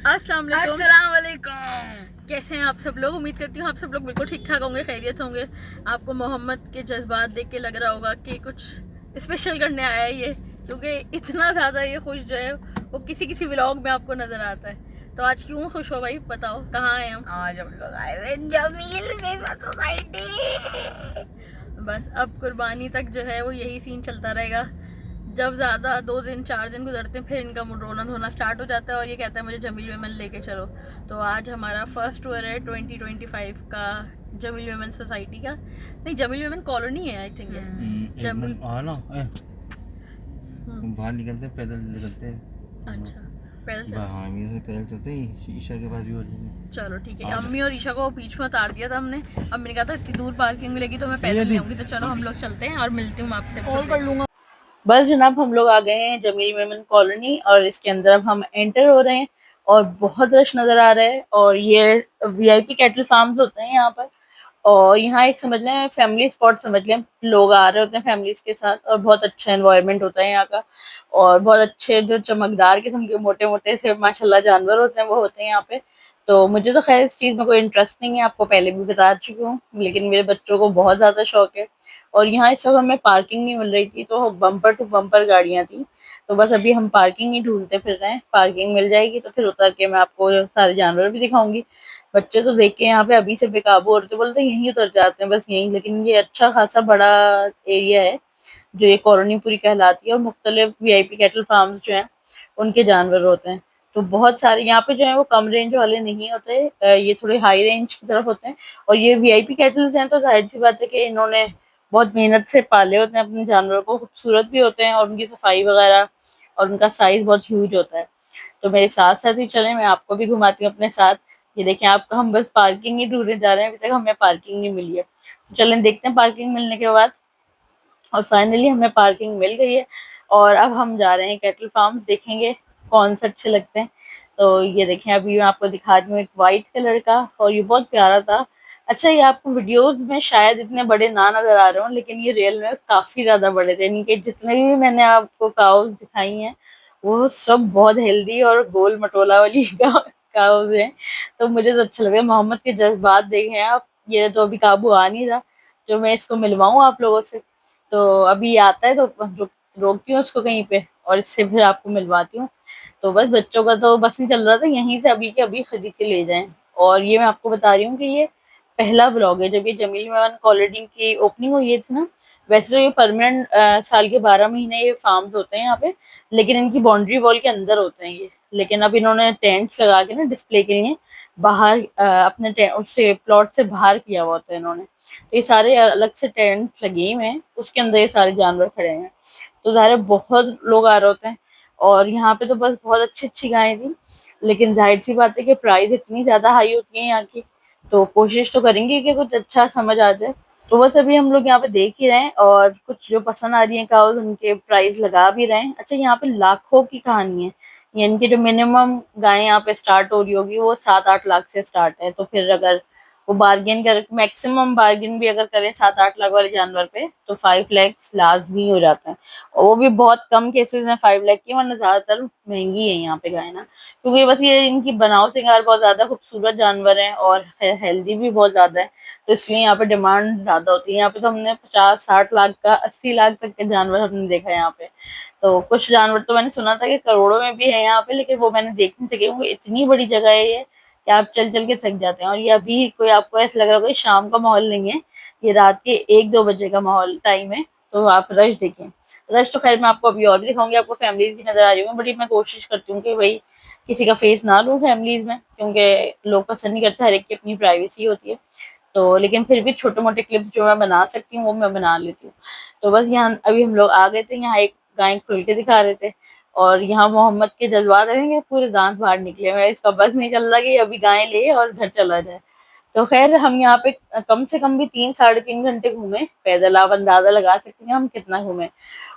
अस्सलाम वालेकुम। अस्सलाम वालेकुम। कैसे हैं आप सब लोग? उम्मीद करती हूँ आप सब लोग बिल्कुल ठीक ठाक होंगे, खैरियत होंगे। आपको मोहम्मद के जज्बात देख के लग रहा होगा कि कुछ स्पेशल करने आया है ये, क्योंकि इतना ज़्यादा ये खुश जो है वो किसी किसी व्लॉग में आपको नज़र आता है। तो आज क्यों खुश हो भाई, बताओ कहाँ आए हम? आज हम लोग आए हुए जमील में सोसाइटी। बस अब कुर्बानी तक जो है वो यही सीन चलता रहेगा। जब ज़्यादा 2 दिन 4 दिन गुजरते हैं फिर इनका मूड रोना धोना स्टार्ट हो जाता है और ये कहता है मुझे जमील वेमन लेके चलो। तो आज हमारा फर्स्ट टूर है 2025 का, जमील वेमन सोसाइटी का। नहीं, जमील वेमन कॉलोनी है आई थिंक ये। जमील बाहर निकलते हैं, पैदल निकलते हैं। अच्छा, पैदल हाँ, से पैदल चलते हैं, ईशा के पास भी हो जाएंगे। चलो ठीक है। अम्मी और ईशा को बीच में उतार दिया था हमने। अम्मी ने कहा था इतनी दूर पार्किंग मिलेगी तो मैं पैदल नहीं आऊँगी, तो चलो हम लोग चलते हैं और मिलती हूँ आपसे। बस जनाब, हम लोग आ गए हैं जमील मेमन कॉलोनी और इसके अंदर अब हम एंटर हो रहे हैं और बहुत रश नजर आ रहा है। और ये वीआईपी कैटल फार्म्स होते हैं यहाँ पर। और यहाँ एक समझ लें फैमिली स्पॉट समझ लें, लोग आ रहे होते हैं फैमिलीज के साथ और बहुत अच्छा एनवायरनमेंट होता है यहाँ का। और बहुत अच्छे जो चमकदार किस्म के मोटे मोटे से माशाल्लाह जानवर होते हैं वो होते हैं यहाँ पे। तो मुझे तो खैर इस चीज में कोई इंटरेस्ट नहीं है, आपको पहले भी बता चुकी हूँ, लेकिन मेरे बच्चों को बहुत ज्यादा शौक है। और यहाँ इस वक्त हमें पार्किंग नहीं मिल रही थी तो बम्पर टू बम्पर गाड़ियां थी। तो बस अभी हम पार्किंग ही ढूंढते फिर रहे हैं, पार्किंग मिल जाएगी तो फिर उतर के मैं आपको सारे जानवर भी दिखाऊंगी। बच्चे तो देख के यहाँ पे अभी से बेकाबू हो रहे थे, बोलते यहीं उतर जाते हैं बस यहीं। लेकिन ये अच्छा खासा बड़ा एरिया है जो ये कॉलोनी पूरी कहलाती है और मुख्तलिफ वीआईपी कैटल फार्म्स जो हैं उनके जानवर होते हैं। तो बहुत सारे यहाँ पे जो है वो कम रेंज वाले नहीं होते, ये थोड़े हाई रेंज की तरफ होते हैं। और ये वीआईपी कैटल्स हैं तो जाहिर सी बात है कि इन्होंने बहुत मेहनत से पाले होते हैं अपने जानवरों को, खूबसूरत भी होते हैं और उनकी सफाई वगैरह और उनका साइज बहुत ह्यूज होता है। तो मेरे साथ साथ ही चले, मैं आपको भी घुमाती हूँ अपने साथ। ये देखें आपको, हम बस पार्किंग ही ढूंढने जा रहे हैं, अभी तक हमें पार्किंग नहीं मिली है। तो चलें देखते हैं पार्किंग मिलने के बाद। और फाइनली हमें पार्किंग मिल गई है और अब हम जा रहे हैं कैटल फार्म, देखेंगे कौन से अच्छे लगते हैं। तो ये देखें, अभी मैं आपको दिखा रही हूँ एक वाइट कलर का और ये बहुत प्यारा था। अच्छा, ये आपको वीडियोस में शायद इतने बड़े ना नजर आ रहे हो, लेकिन ये रियल में काफी ज्यादा बड़े थे। इनके जितने भी मैंने आपको काउस दिखाई हैं वो सब बहुत हेल्दी और गोल मटोला वाली काउस हैं। तो मुझे तो अच्छा लगा। मोहम्मद के जज्बात देखें आप, ये तो अभी काबू आ नहीं रहा जो मैं इसको मिलवाऊं आप लोगों से। तो अभी आता है तो रोकती हूँ उसको कहीं पे और इससे फिर आपको मिलवाती हूँ। तो बस बच्चों का तो बस नहीं चल रहा था, यहीं से अभी के अभी खरीद के ले जाएं। और ये मैं आपको बता रही हूँ कि ये पहला व्लॉग है जब ये जमील मेमन कॉलोनी की ओपनिंग हुई थी ना। वैसे तो ये परमानेंट साल के 12 महीने ये फार्म्स होते हैं यहाँ पे, लेकिन इनकी बाउंड्री वॉल के अंदर होते हैं ये। लेकिन अब इन्होंने टेंट्स लगा के ना डिस्प्ले के लिए बाहर अपने उससे प्लॉट से बाहर किया हुआ होता है इन्होंने। तो ये सारे अलग से टेंट लगे हुए हैं, उसके अंदर ये सारे जानवर खड़े हैं। तो जाहिर है बहुत लोग आ रहे होते हैं और यहाँ पे तो बस बहुत अच्छी अच्छी गायें थी। लेकिन जाहिर सी बात है कि प्राइस इतनी ज्यादा हाई होती है यहाँ की, तो कोशिश तो करेंगे कि कुछ अच्छा समझ आ जाए। तो बस अभी हम लोग यहाँ पे देख ही रहे हैं और कुछ जो पसंद आ रही है काउस उनके प्राइस लगा भी रहे हैं। अच्छा, यहाँ पे लाखों की कहानी है। ये इनकी जो मिनिमम गाय यहाँ पे स्टार्ट हो रही होगी वो 7-8 लाख से स्टार्ट है। तो फिर अगर वो बार्गेन कर, मैक्सिमम बार्गेन भी अगर करें 7-8 लाख वाले जानवर पे तो 5 लाख लाजमी हो जाता है। और वो भी बहुत कम केसेस में 5 लाख की, वरना ज्यादातर महंगी है यहाँ पे गाय ना। क्योंकि बस ये इनकी बनावट सिंगार बहुत ज्यादा खूबसूरत जानवर है और हेल्दी भी बहुत ज्यादा है, तो इसलिए यहाँ पे डिमांड ज्यादा होती है। यहाँ पे तो हमने 50-60 लाख का, 80 लाख तक के जानवर हमने देखा है यहाँ पे। तो कुछ जानवर तो मैंने सुना था कि करोड़ों में भी है यहाँ पे, लेकिन वो मैंने देख नहीं सकी क्योंकि इतनी बड़ी जगह है ये कि आप चल चल के थक जाते हैं। और ये अभी कोई आपको ऐसा लग रहा होगा शाम का माहौल नहीं है, ये रात के 1-2 बजे का माहौल टाइम है। तो आप रश देखें। रश तो खैर मैं आपको अभी और भी दिखाऊंगी, आपको फैमिलीज भी नजर आ रही होंगी, बड़ी मैं कोशिश करती हूँ कि भाई किसी का फेस ना लूं फैमिलीज में, क्योंकि लोग पसंद नहीं करते, हर एक की अपनी प्राइवेसी होती है। तो लेकिन फिर भी छोटे मोटे क्लिप्स जो मैं बना सकती हूँ वो मैं बना लेती हूँ। तो बस यहाँ अभी हम लोग आ गए थे, यहाँ एक गाय खुल के दिखा रहे थे और यहाँ मोहम्मद के जज्बात रहेंगे, पूरे दांत बाहर निकले हुए, इसका बस नहीं चल रहा कि अभी गाय ले और घर चला जाए। तो खैर हम यहाँ पे कम से कम भी 3-3.5 घंटे घूमे पैदल, आप अंदाजा लगा सकते हैं हम कितना घूमे।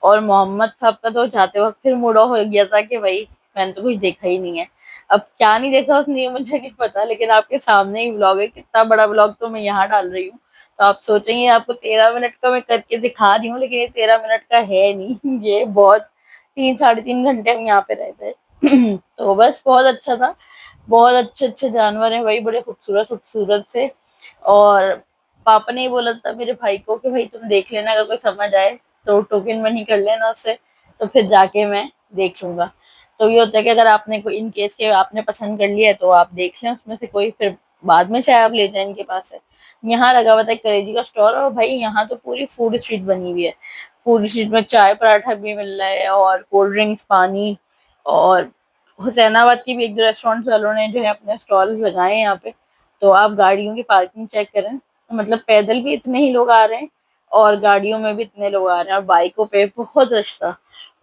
और मोहम्मद साहब का तो जाते वक्त फिर मूड ऑफ हो गया था कि भाई मैंने तो कुछ देखा ही नहीं है। अब क्या नहीं देखा उसने ये मुझे नहीं पता, लेकिन आपके सामने ही व्लॉग है, कितना बड़ा व्लॉग तो मैं यहाँ डाल रही हूँ। तो आप सोचेंगे आपको 13 मिनट का मैं करके दिखा रही हूँ, लेकिन ये 13 मिनट का है नहीं ये बहुत 3-3.5 घंटे हम यहाँ पे रहते हैं तो बस बहुत अच्छा था। बहुत अच्छे अच्छे जानवर हैं भाई, बड़े खूबसूरत खूबसूरत से। और पापा ने ही बोला था मेरे भाई को कि भाई तुम देख लेना, अगर कोई समझ आए तो टोकन मनी कर लेना उससे, तो फिर जाके मैं देख लूंगा। तो ये होता है कि अगर आपने कोई इन केस के आपने पसंद कर लिया है तो आप देख लें उसमें से कोई, फिर बाद में चाहे आप ले जाए इनके पास है। यहाँ लगा हुआ था कलेजी का स्टॉल, और भाई यहाँ तो पूरी फूड स्ट्रीट बनी हुई है। फूड स्ट्रीट में चाय पराठा भी मिल रहा है और कोल्ड ड्रिंक्स, पानी। और हुसैनाबाद की भी एक दो रेस्टोरेंट वालों ने जो है अपने स्टॉल्स लगाए हैं यहाँ पे। तो आप गाड़ियों की पार्किंग चेक करें, मतलब पैदल भी इतने ही लोग आ रहे हैं और गाड़ियों में भी इतने लोग आ रहे हैं, और बाइकों पे बहुत रश था।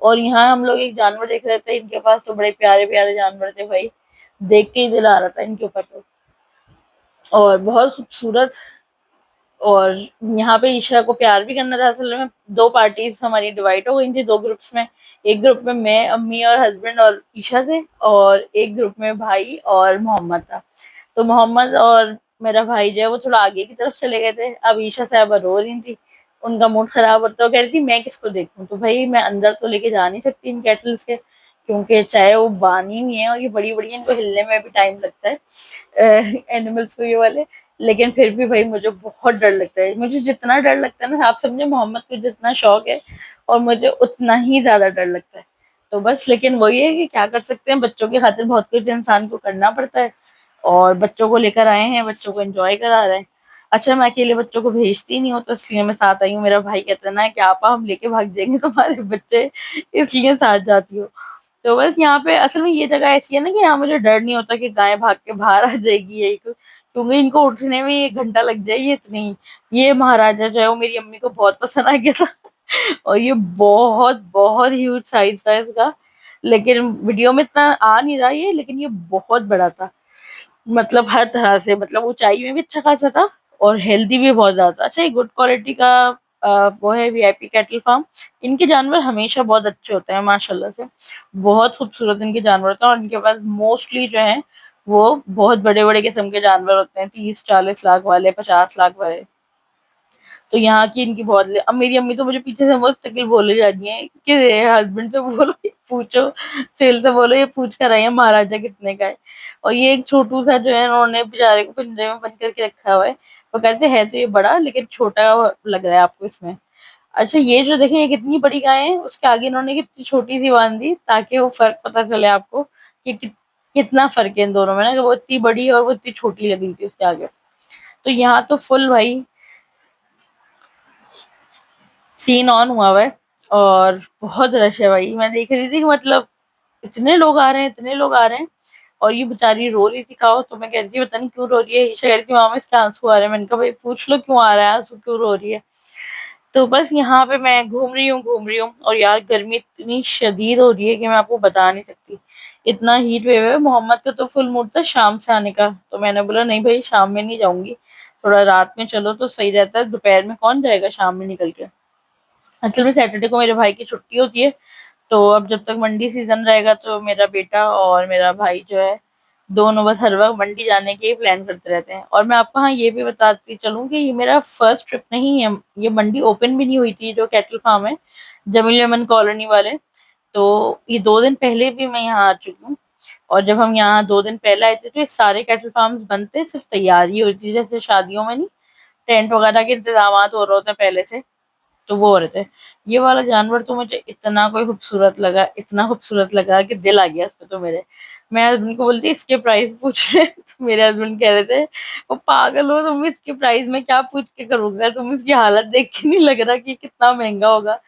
और यहाँ हम लोग एक जानवर देख रहे थे, इनके पास तो बड़े प्यारे प्यारे जानवर थे भाई, देख के ही दिल आ रहा था इनके ऊपर तो। और बहुत खूबसूरत। और यहाँ पे ईशा को प्यार भी करना था। असल में दो पार्टीज हमारी डिवाइड हो गई थी, दो ग्रुप्स में। एक ग्रुप में मैं, अम्मी और हस्बैंड और ईशा थे, और एक ग्रुप में भाई और मोहम्मद था। तो मोहम्मद और मेरा भाई जो है वो थोड़ा आगे की तरफ चले गए थे। अब ईशा साहब रो रही थी, उनका मूड खराब होता, वो कह रही थी मैं किसको देखूं। तो भाई मैं अंदर तो लेके जा नहीं सकती इन कैटल्स के, क्योंकि चाहे वो बानी हुई है और ये बड़ी बड़ी, इनको हिलने में भी टाइम लगता है एनिमल्स को ये वाले। लेकिन फिर भी भाई मुझे बहुत डर लगता है। मुझे जितना डर लगता है ना, आप समझे मोहम्मद को जितना शौक है और मुझे उतना ही ज्यादा डर लगता है। तो बस, लेकिन वही है कि क्या कर सकते हैं, बच्चों की खातिर बहुत कुछ इंसान को करना पड़ता है। और बच्चों को लेकर आए हैं, बच्चों को एंजॉय करा रहे हैं। अच्छा, मैं अकेले बच्चों को भेजती नहीं हूँ, तो इसलिए मैं साथ आई हूँ। मेरा भाई कहता है ना कि आपा हम लेके भाग जाएंगे तुम्हारे बच्चे, इसलिए साथ जाती हूँ। तो बस यहाँ पे असल में ये जगह ऐसी है ना कि यहाँ मुझे डर नहीं होता कि गाय भाग के बाहर आ जाएगी, यही क्योंकि इनको उठने में 1 घंटा लग जाएगी इतनी। ये महाराजा जो है वो मेरी अम्मी को बहुत पसंद आ गया था और ये बहुत बहुत ह्यूज साइज था इसका। लेकिन वीडियो में इतना आ नहीं रहा ये, लेकिन ये बहुत बड़ा था। मतलब हर तरह से, मतलब ऊंचाई में भी अच्छा खासा था और हेल्दी भी बहुत ज्यादा। अच्छा, ये गुड क्वालिटी का वो है वीआईपी कैटल फार्म। इनके जानवर हमेशा बहुत अच्छे होते हैं माशाल्लाह से। बहुत खूबसूरत इनके जानवर होते हैं, और इनके पास मोस्टली जो है वो बहुत बड़े बड़े किस्म के जानवर होते हैं, 30-40 लाख वाले, 50 लाख वाले। तो यहाँ की इनकी बहुत। अब मेरी अम्मी तो मुझे पीछे से मुस्तकिल बोले जा रही है कि हस्बैंड से बोलो ये पूछो, सेल से बोलो ये पूछ कर आई है महाराजा कितने का है। और ये एक छोटू सा जो है उन्होंने बेचारे को पिंजरे में बंद करके रखा हुआ है। वो कहते है तो ये बड़ा, लेकिन छोटा लग रहा है आपको इसमें। अच्छा, ये जो देखें ये कितनी बड़ी गाय है, उसके आगे इन्होंने कितनी छोटी सी बांध दी, ताकि वो फर्क पता चले आपको कि कितना फर्क है इन दोनों में ना, कि वो इतनी बड़ी और वो इतनी छोटी लगी थी उसके आगे। तो यहाँ तो फुल भाई सीन ऑन हुआ हुआ है, और बहुत रश है भाई। मैं देख रही थी कि मतलब इतने लोग आ रहे हैं, इतने लोग आ रहे हैं। और ये बेचारी रो रही थी खाओ, तो मैं कह रही थी पता नहीं क्यों रो रही है। ईशा कह रही थी मामा इसके आंसू आ रहे हैं। मैंने कहा भाई पूछ लो क्यों आ रहा है आंसू, क्यों रो रही है। तो बस यहाँ पे मैं घूम रही हूँ, और यार गर्मी इतनी शदीद हो रही है कि मैं आपको बता नहीं सकती। इतना हीट वेव है। मोहम्मद का तो फुल मूड था शाम से आने का, तो मैंने बोला नहीं भाई शाम में नहीं जाऊंगी, थोड़ा रात में चलो तो सही रहता है, दोपहर में कौन जाएगा शाम में निकल के। असल में सैटरडे को मेरे भाई की छुट्टी होती है। तो अब जब तक मंडी सीजन रहेगा तो मेरा बेटा और मेरा भाई जो है दोनों बस हर वक्त मंडी जाने के ही प्लान करते रहते हैं। और मैं आपको हाँ ये भी बताती चलूँ कि ये मेरा फर्स्ट ट्रिप नहीं है। ये मंडी ओपन भी नहीं हुई थी जो कैटल फार्म है, जमील मेमन कॉलोनी वाले। तो ये 2 दिन पहले भी मैं यहाँ आ चुकी हूँ। और जब हम यहाँ 2 दिन पहले आए थे तो ये सारे कैटल फार्म बंद थे, सिर्फ तैयारी हुई थी, जैसे शादियों में नहीं टेंट वगैरह के इंतजाम हो रहे होते हैं पहले से, तो वो हो रहे थे। ये वाला जानवर तो मुझे इतना कोई खूबसूरत लगा, इतना खूबसूरत लगा कि दिल आ गया इसमें तो मेरे। मैं हस्बैंड को बोलती इसके प्राइस पूछ रहे तो मेरे हस्बैंड कह रहे थे वो पागल हो तुम, इसके प्राइस में क्या पूछ के करूंगा, तुम इसकी हालत देख के नहीं लग रहा कि कितना महंगा होगा।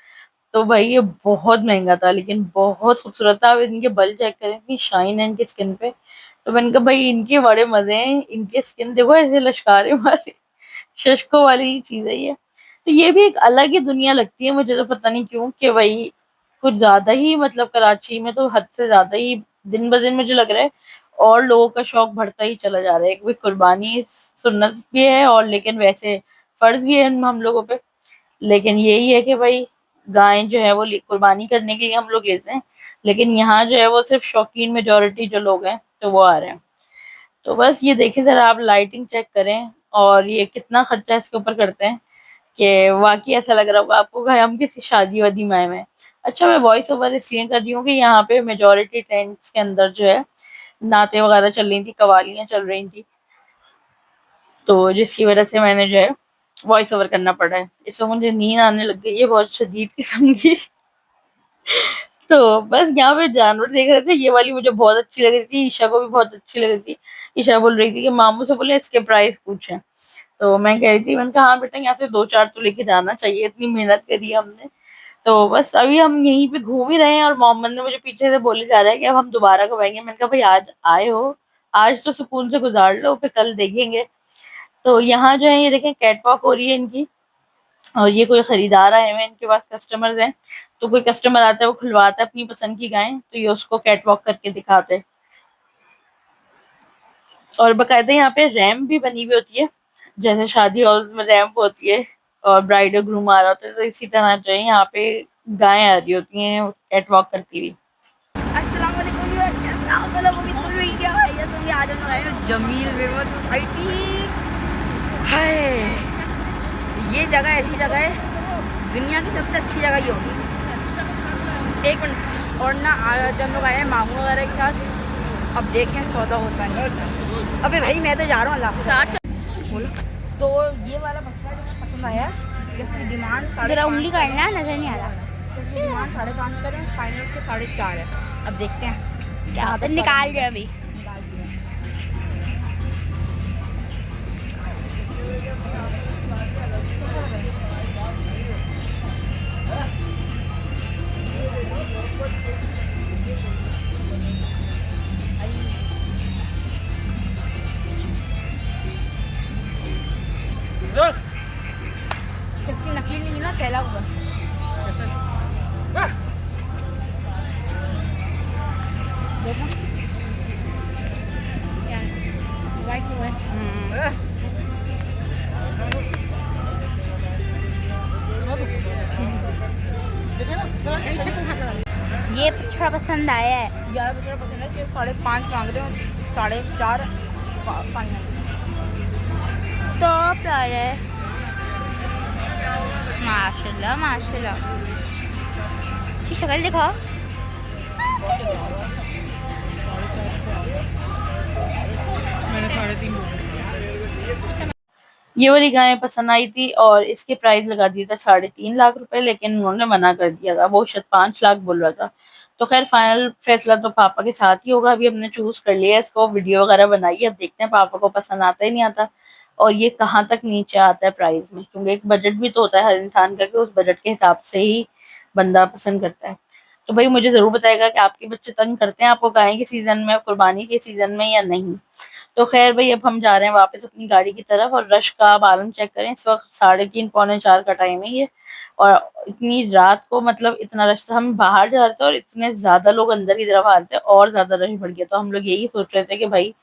तो भाई ये बहुत महंगा था, लेकिन बहुत खूबसूरत था। अब इनके बल चेक करें, इतनी शाइन है इनकी स्किन पे। तो मैंने कहा भाई इनके बड़े मजे हैं, इनकी स्किन देखो ऐसे लश्कारे मारे, शशकों वाली चीज है ये। तो ये भी एक अलग ही दुनिया लगती है मुझे, तो पता नहीं क्यों कि भाई कुछ ज्यादा ही, मतलब कराची में तो हद से ज्यादा ही दिन ब दिन मुझे लग रहा है और लोगों का शौक बढ़ता ही चला जा रहा है। कोई कुर्बानी सुन्नत भी है, और लेकिन वैसे फर्ज भी है हम लोगों पे। लेकिन यही है कि भाई गाय जो है वो कुर्बानी करने के लिए हम लोग लेते हैं, लेकिन यहाँ जो है वो सिर्फ शौकीन मेजोरिटी जो लोग हैं तो वो आ रहे हैं। तो बस ये देखिए जरा आप, लाइटिंग चेक करें और ये कितना खर्चा इसके ऊपर करते हैं, कि वाकई ऐसा लग रहा होगा आपको कि हम किसी शादी वादी में आए हैं। अच्छा, मैं वॉइस ओवर इसलिए कर रही हूँ कि यहाँ पे मेजोरिटी टेंट्स के अंदर जो है नाते वगैरह चल रही थी, कवालियां चल रही थी, तो जिसकी वजह से मैंने जो है वॉइस ओवर करना पड़ा है। इसमें मुझे नींद आने लग गई है बहुत शदीद किस्म की। तो बस यहाँ पे जानवर देख रहे थे, ये वाली मुझे बहुत अच्छी लग रही थी, ईशा को भी बहुत अच्छी लग रही थी। ईशा बोल रही थी कि मामू से बोले इसके प्राइस पूछे, तो मैं कह रही थी, मैंने कहा हाँ बेटा यहाँ से 2-4 तो लेके जाना चाहिए, इतनी मेहनत करी है हमने। तो बस अभी हम यहीं पे घूम ही रहे हैं और मोहम्मद ने मुझे पीछे से बोले जा रहा है कि अब हम दोबारा कब आएंगे। मैंने कहा भाई आज आए हो, आज तो सुकून से गुजार लो, फिर कल देखेंगे। तो यहाँ जो है ये देखें कैट वॉक हो रही है इनकी, और ये कोई खरीदार आए हुए हैं, इनके पास कस्टमर्स हैं, तो कोई कस्टमर आता है वो खुलवाता है अपनी पसंद की गायें, तो ये उसको कैट वॉक करके दिखाते हैं। और बकायदा यहाँ पे रैम्प भी बनी हुई होती है, जैसे शादी हॉल में रैम्प होती है और ब्राइड और ग्रूम आ रहा होता है, तो इसी तरह जो है यहाँ पे गायें आ रही होती हैं कैट वॉक करती हुई। अस्सलाम वालेकुम, कैसे आप लोग? उम्मीद कर रही क्या है तो मैं आज हम आए हैं जमील मेमन सोसाइटी। हाय, ये जगह ऐसी जगह है, दुनिया की सबसे अच्छी जगह ये होगी। एक मिनट, और ना आज हम लोग आए हैं मामू वगैरह के साथ। अब देखें सौदा होता नहीं। अबे भाई मैं तो जा रहा हूँ, अल्लाह बोलो। तो ये वाला बच्चा जो मुझे पसंद आया, इसकी डिमांड जरा उंगली करना, नजर नहीं आ रहा। इसकी डिमांड 5.5 करें, फाइनल उसके 4.5 है। अब देखते हैं क्या होता है। निकाल रहे अभी। इसकी नकली नहीं ना, पहला हुआ। ये थोड़ा पसंद आया है। 11 पसंद है कि 5.5 मांग रहे हो, 4.5 फाइनल। तो प्यार है, माशाल्लाह माशाल्लाह। इसकी शक्ल दिखाओ। ये वाली गायें पसंद आई थी और इसके प्राइस लगा दिया था 3.5 लाख रुपए, लेकिन उन्होंने मना कर दिया था, वो शायद 5 लाख बोल रहा था। तो खैर फाइनल फैसला तो पापा के साथ ही होगा। अभी हमने चूज कर लिया है इसको, वीडियो वगैरह बनाई है, अब देखते हैं पापा को पसंद आता ही नहीं आता और ये कहाँ तक नीचे आता है प्राइस में, क्योंकि एक बजट भी तो होता है हर इंसान का कि उस बजट के हिसाब से ही बंदा पसंद करता है। तो भाई मुझे जरूर बताएगा कि आपके बच्चे तंग करते हैं आपको गाय के सीजन में, कुर्बानी के सीजन में या नहीं। तो खैर भाई अब हम जा रहे हैं वापस अपनी गाड़ी की तरफ, और रश का आप आलम चेक करें, इस वक्त 3:30 पौने 4 का टाइम है ये, और इतनी रात को मतलब इतना रश था। हम बाहर जा रहे थे और इतने ज्यादा लोग अंदर की तरफ आ रहे थे और ज्यादा रश बढ़ गया। तो हम लोग यही सोच रहे थे कि भाई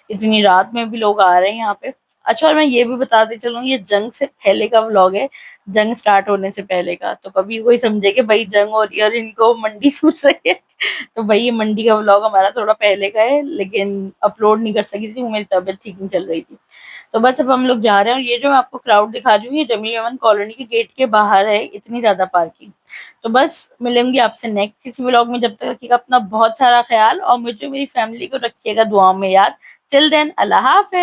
इतनी रात में भी लोग आ रहे हैं यहाँ पे। अच्छा, और मैं ये भी बताते चलूँ, ये जंग से पहले का व्लॉग है, जंग स्टार्ट होने से पहले का। तो कभी कोई समझे कि भाई जंग हो रही है और इनको मंडी सूझ रही है, तो भाई ये मंडी का व्लॉग हमारा थोड़ा पहले का है, लेकिन अपलोड नहीं कर सकी थी, मेरी तबीयत ठीक नहीं चल रही थी। तो बस अब हम लोग जा रहे हैं, और ये जो मैं आपको क्राउड दिखा रही हूँ, ये जमील मेमन कॉलोनी के गेट के बाहर है, इतनी ज्यादा पार्किंग। तो बस मिलेंगे आपसे नेक्स्ट किसी व्लॉग में, जब तक रखिएगा अपना बहुत सारा ख्याल और मुझे मेरी फैमिली को रखिएगा दुआओं में याद। टिल देन, अल्लाह हाफिज़।